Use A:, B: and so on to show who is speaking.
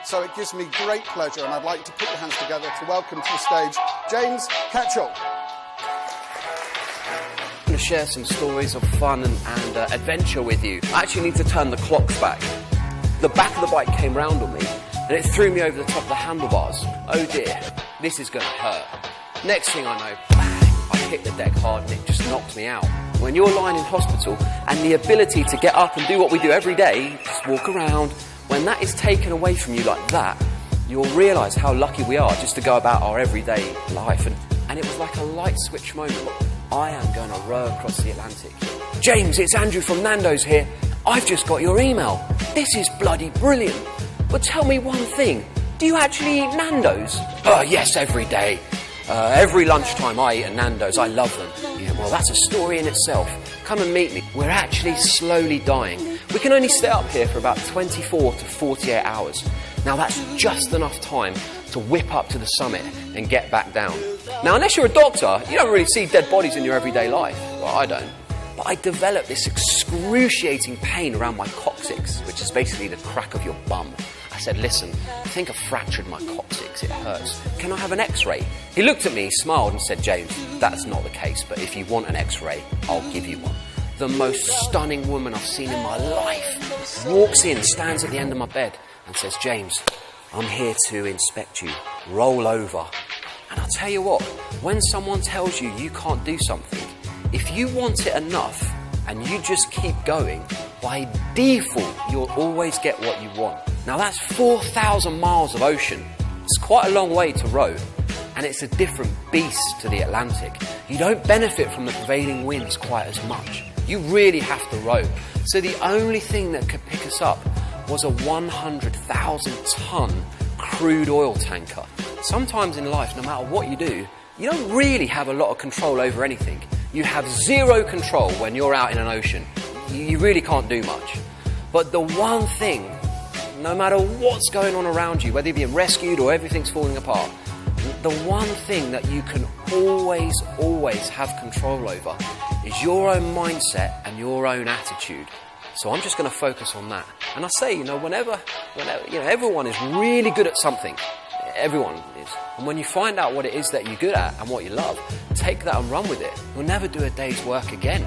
A: So it gives me great pleasure, and I'd like to put your hands together to welcome to the stage James Ketchell.
B: I'm going to share some stories of fun and adventure with you. I actually need to turn the clocks back. The back of the bike came round on me and it threw me over the top of the handlebars. Oh dear, this is going to hurt. Next thing I know, bang, I hit the deck hard and it just knocked me out. When you're lying in hospital and the ability to get up and do what we do every day, just walk around, when that is taken away from you like that, you'll realise how lucky we are just to go about our everyday life. And it was like a light switch moment. I am going to row across the Atlantic. James, it's Andrew from Nando's here. I've just got your email. This is bloody brilliant. But tell me one thing. Do you actually eat Nando's? Oh, yes, every day. Every lunchtime I eat at Nando's. I love them. Yeah, well, that's a story in itself. Come and meet me. We're actually slowly dying. We can only stay up here for about 24 to 48 hours. Now, that's just enough time to whip up to the summit and get back down. Now, unless you're a doctor, you don't really see dead bodies in your everyday life. Well, I don't. But I developed this excruciating pain around my coccyx, which is basically the crack of your bum. I said, listen, I think I've fractured my coccyx, it hurts. Can I have an x-ray? He looked at me, smiled and said, James, that's not the case, but if you want an x-ray, I'll give you one. The most stunning woman I've seen in my life walks in, stands at the end of my bed and says, James, I'm here to inspect you. Roll over. And I'll tell you what, when someone tells you you can't do something, if you want it enough and you just keep going, by default, you'll always get what you want. Now that's 4,000 miles of ocean. It's quite a long way to row, and it's a different beast to the Atlantic. You don't benefit from the prevailing winds quite as much. You really have to row. So the only thing that could pick us up was a 100,000-ton crude oil tanker. Sometimes in life, no matter what you do, you don't really have a lot of control over anything. You have zero control when you're out in an ocean. You really can't do much. But the one thing, no matter what's going on around you, whether you're being rescued or everything's falling apart, the one thing that you can always have control over is your own mindset and your own attitude. So I'm just going to focus on that. And I say, whenever, everyone is really good at something. Everyone is. And when you find out what it is that you're good at and what you love, take that and run with it. You'll never do a day's work again.